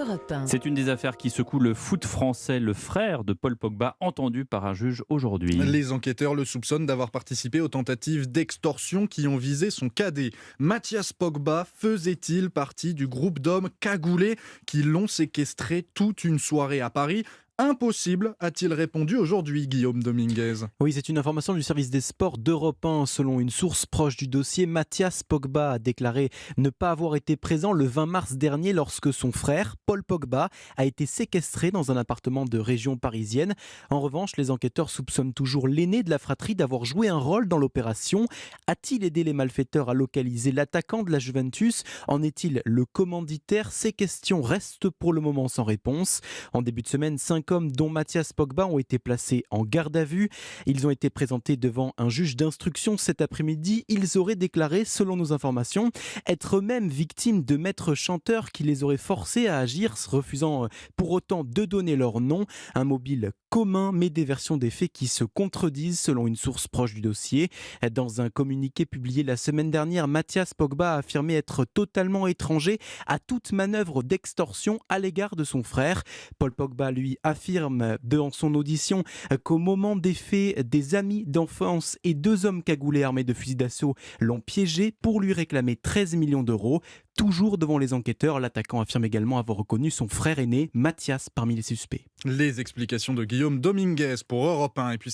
Europe 1. C'est une des affaires qui secoue le foot français. Le frère de Paul Pogba, entendu par un juge aujourd'hui. Les enquêteurs le soupçonnent d'avoir participé aux tentatives d'extorsion qui ont visé son cadet. Mathias Pogba faisait-il partie du groupe d'hommes cagoulés qui l'ont séquestré toute une soirée à Paris ? Impossible, a-t-il répondu aujourd'hui, Guillaume Dominguez. Oui, c'est une information du service des sports d'Europe 1. Selon une source proche du dossier, Mathias Pogba a déclaré ne pas avoir été présent le 20 mars dernier lorsque son frère, Paul Pogba, a été séquestré dans un appartement de région parisienne. En revanche, les enquêteurs soupçonnent toujours l'aîné de la fratrie d'avoir joué un rôle dans l'opération. A-t-il aidé les malfaiteurs à localiser l'attaquant de la Juventus ? En est-il le commanditaire ? Ces questions restent pour le moment sans réponse. En début de semaine, 5 hommes dont Mathias Pogba ont été placés en garde à vue. Ils ont été présentés devant un juge d'instruction cet après-midi. Ils auraient déclaré, selon nos informations, être eux-mêmes victimes de maîtres chanteurs qui les auraient forcés à agir, refusant pour autant de donner leur nom. Un mobile commun, mais des versions des faits qui se contredisent selon une source proche du dossier. Dans un communiqué publié la semaine dernière, Mathias Pogba a affirmé être totalement étranger à toute manœuvre d'extorsion à l'égard de son frère. Paul Pogba, lui, affirme dans son audition qu'au moment des faits, des amis d'enfance et 2 hommes cagoulés armés de fusils d'assaut l'ont piégé pour lui réclamer 13 millions d'euros. Toujours devant les enquêteurs, l'attaquant affirme également avoir reconnu son frère aîné, Mathias, parmi les suspects. Les explications de Guillaume Dominguez pour Europe 1. Et puis